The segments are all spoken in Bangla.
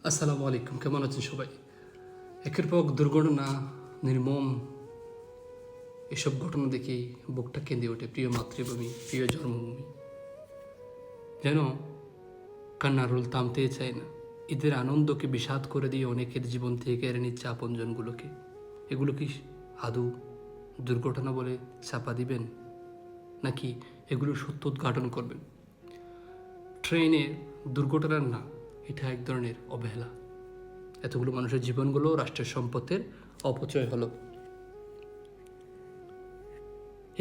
আসসালামু আলাইকুম, কেমন আছেন সবাই? একের পর দুর্ঘটনা, নির্মম এসব ঘটনা দেখেই বুকটা কেঁদে ওঠে। প্রিয় মাতৃভূমি, প্রিয় জন্মভূমি, যেন কান্নার রোল থামতেই চায় না। ঈদের আনন্দকে বিষাদ করে দিয়ে অনেকের জীবন থেকে কেড়ে নিচ্ছে আপনজনগুলোকে। এগুলো কি আদৌ দুর্ঘটনা বলে চাপা দিবেন, নাকি এগুলো সত্য উদ্ঘাটন করবেন? ট্রেনের দুর্ঘটনার না, এটা এক ধরনের অবহেলা। এতগুলো মানুষের জীবনগুলো রাষ্ট্রের সম্পদের অপচয় হলো।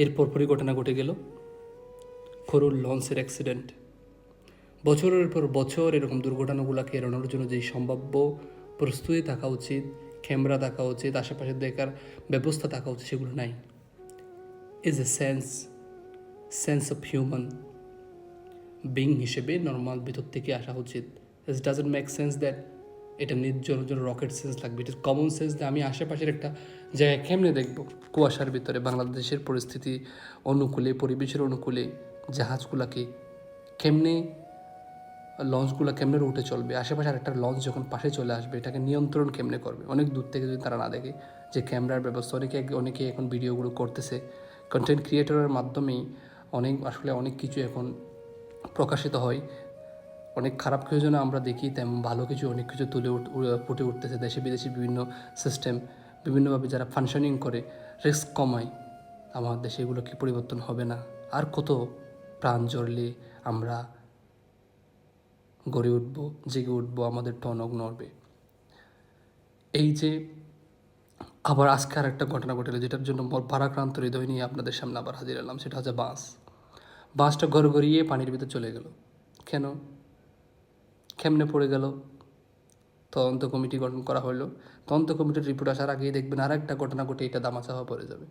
এরপর ঘটনা ঘটে গেল করুণ লঞ্চের অ্যাক্সিডেন্ট। বছরের পর বছর এরকম দুর্ঘটনাগুলোকে এড়ানোর জন্য যেই সম্ভাব্য প্রস্তুতি থাকা উচিত, ক্যামেরা থাকা উচিত, আশেপাশে দেখার ব্যবস্থা থাকা উচিত, সেগুলো নাই। Is a sense of human being হিসেবে নর্মাল ভিতর থেকে আসা উচিত। It doesn't make sense that এটা নির্জন জন্য রকেট সেন্স লাগবে। ইট ইজ কমন সেন্স যে আমি আশেপাশের একটা জায়গায় কেমনে দেখব। কুয়াশার ভিতরে বাংলাদেশের পরিস্থিতি অনুকূলে, পরিবেশের অনুকূলে জাহাজগুলোকে কেমনে, লঞ্চগুলো কেমনে রুটে চলবে, আশেপাশে আরেকটা লঞ্চ যখন পাশে চলে আসবে এটাকে নিয়ন্ত্রণ কেমনে করবে। অনেক দূর থেকে যদি তারা না দেখে যে ক্যামেরার ব্যবস্থা, অনেকে এখন ভিডিওগুলো করতেছে কন্টেন্ট ক্রিয়েটরের মাধ্যমেই। অনেক কিছু এখন প্রকাশিত হয়। অনেক খারাপ কিছু যেন আমরা দেখি, তেমন ভালো কিছু অনেক কিছু ফুটে উঠতেছে। দেশে বিদেশে বিভিন্ন সিস্টেম বিভিন্নভাবে যারা ফাংশনিং করে রিস্ক কমায়, আমার দেশে এগুলো কি পরিবর্তন হবে না? আর কত প্রাণ জড়লে আমরা গড়ে উঠবো, জেগে উঠবো, আমাদের টনক নড়বে। এই যে আবার আজকে আর একটা ঘটনা ঘটেলো, যেটার জন্য ভারাক্রান্ত হৃদয় নিয়ে আপনাদের সামনে আবার হাজির এলাম। সেটা হচ্ছে বাসটা গড়িয়ে পানির ভিতরে চলে গেল। কেন, কেমনে পড়ে গেল? তদন্ত কমিটি গঠন করা হলো। তদন্ত কমিটির রিপোর্ট আসার আগেই দেখবেন আর একটা ঘটনা ঘটে এটা দামাচাপা পড়ে যাবে।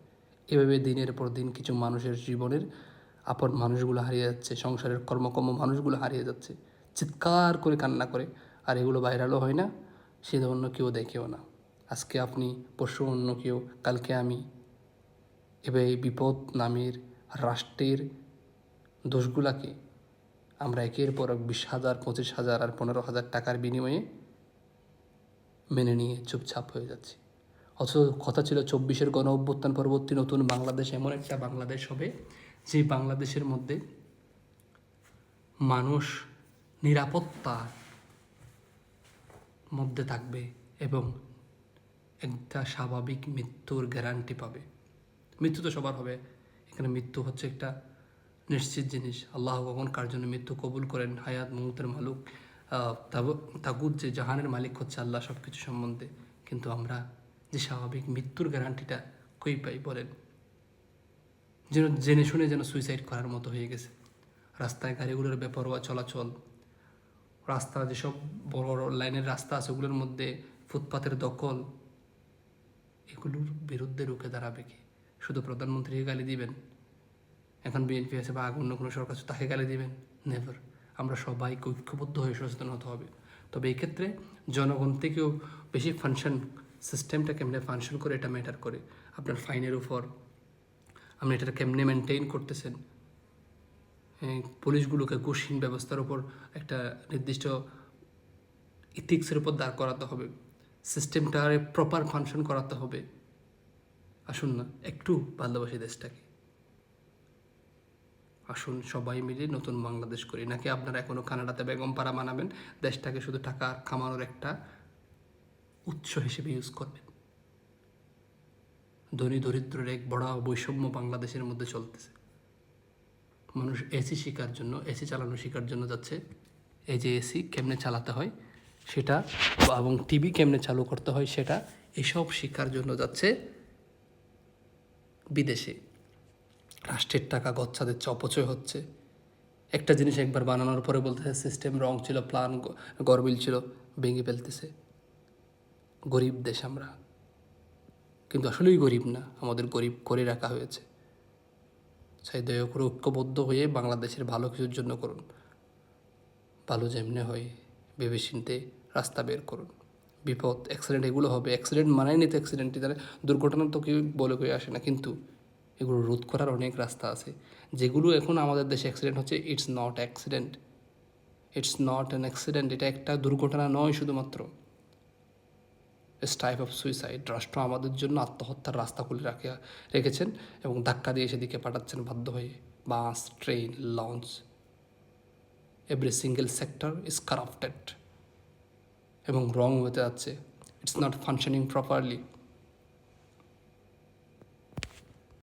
এভাবে দিনের পর দিন কিছু মানুষের জীবনের আপন মানুষগুলো হারিয়ে যাচ্ছে, সংসারের কর্মকর্ম মানুষগুলো হারিয়ে যাচ্ছে, চিৎকার করে কান্না করে। আর এগুলো ভাইরালও হয় না, সে অন্য কেউ দেখেও না। আজকে আপনি, পরশু অন্য কেউ, কালকে আমি। এভাবে বিপদ নামের রাষ্ট্রের দোষগুলাকে আমরা একের পর 20,000, 25,000 আর 15,000 টাকার বিনিময়ে মেনে নিয়ে চুপচাপ হয়ে যাচ্ছি। অথচ কথা ছিল 24-এর গণ অভ্যুত্থান পরবর্তী নতুন বাংলাদেশ এমন একটা বাংলাদেশ হবে যে বাংলাদেশের মধ্যে মানুষ নিরাপত্তার মধ্যে থাকবে এবং একটা স্বাভাবিক মৃত্যুর গ্যারান্টি পাবে। মৃত্যু তো সবার হবে, এখানে মৃত্যু হচ্ছে একটা নিশ্চিত জিনিস। আল্লাহ কখন কার জন্য মৃত্যু কবুল করেন, হায়াত মুহূর্তের মালিক তাগুত যে জাহানের মালিক হচ্ছে আল্লাহ সব কিছু সম্বন্ধে। কিন্তু আমরা যে স্বাভাবিক মৃত্যুর গ্যারান্টিটা কই পাই বলেন? যেন জেনে শুনে যেন সুইসাইড করার মতো হয়ে গেছে। রাস্তায় গাড়িগুলোর বেপরোয়া চলাচল, রাস্তা যেসব বড় বড় লাইনের রাস্তা আছে ওগুলোর মধ্যে ফুটপাতের দখল, এগুলোর বিরুদ্ধে রুখে দাঁড়াবে কি? শুধু প্রধানমন্ত্রীকে গালি দিবেন, এখন বিএনপি আছে বা অন্য কোনো সরকার আছে তাকে গালি দিবেন? নেভার। আমরা সবাইকে ঐক্যবদ্ধ হয়ে সচেতন হতে হবে। তবে এই ক্ষেত্রে জনগণ থেকেও বেশি সিস্টেমটা কেমনে ফাংশন করে এটা ম্যাটার করে। আপনার ফাইনের উপর আপনি এটা কেমনে মেনটেন করতেছেন, পুলিশগুলোকে ঘুষহীন ব্যবস্থার উপর একটা নির্দিষ্ট ইথিক্সের উপর দাঁড় করাতে হবে, সিস্টেমটারে প্রপার ফাংশন করাতে হবে। আসুন না, একটু ভালোবাসি দেশটাকে। আসুন সবাই মিলে নতুন বাংলাদেশ করি। নাকি আপনারা এখনও কানাডাতে বেগম পাড়া মানাবেন, দেশটাকে শুধু টাকা কামানোর একটা উৎস হিসেবে ইউজ করবেন? ধনী দরিদ্রের এক বড় বৈষম্য বাংলাদেশের মধ্যে চলতেছে। মানুষ এসি শেখার জন্য, এসি চালানো শেখার জন্য যাচ্ছে, এই যে এসি কেমনে চালাতে হয় সেটা, এবং টিভি কেমনে চালু করতে হয় সেটা, এসব শেখার জন্য যাচ্ছে বিদেশে। রাষ্ট্রের টাকা গচ্ছা দিচ্ছে, অপচয় হচ্ছে। একটা জিনিস একবার বানানোর পরে বলতেছে সিস্টেম রং ছিল, প্ল্যান গরমিল ছিল, ভেঙে ফেলতেছে। গরিব দেশ আমরা, কিন্তু আসলেই গরিব না, আমাদের গরিব করে রাখা হয়েছে। চাই দয়া করে ঐক্যবদ্ধ হয়ে বাংলাদেশের ভালো কিছুর জন্য করুন। ভালো যেমনে হয় ভেবে চিনতে রাস্তা বের করুন। বিপদ, অ্যাক্সিডেন্ট এগুলো হবে, অ্যাক্সিডেন্ট মানায় নিতে অ্যাক্সিডেন্টই, তাহলে দুর্ঘটনা তো কেউ বলে কেউ আসে না, কিন্তু এগুলো রোধ করার অনেক রাস্তা আছে। যেগুলো এখন আমাদের দেশে অ্যাক্সিডেন্ট হচ্ছে, it's not accident, it's not an accident, এটা একটা দুর্ঘটনা নয় শুধুমাত্র, ইটস টাইপ অফ সুইসাইড। রাষ্ট্র আমাদের জন্য আত্মহত্যার রাস্তা খুলে রেখেছেন এবং ধাক্কা দিয়ে সেদিকে পাঠাচ্ছেন বাধ্য হয়ে। Bus, train, launch, every single sector is corrupted এবং রং হতে যাচ্ছে, ইটস নট ফাংশনিং প্রপারলি।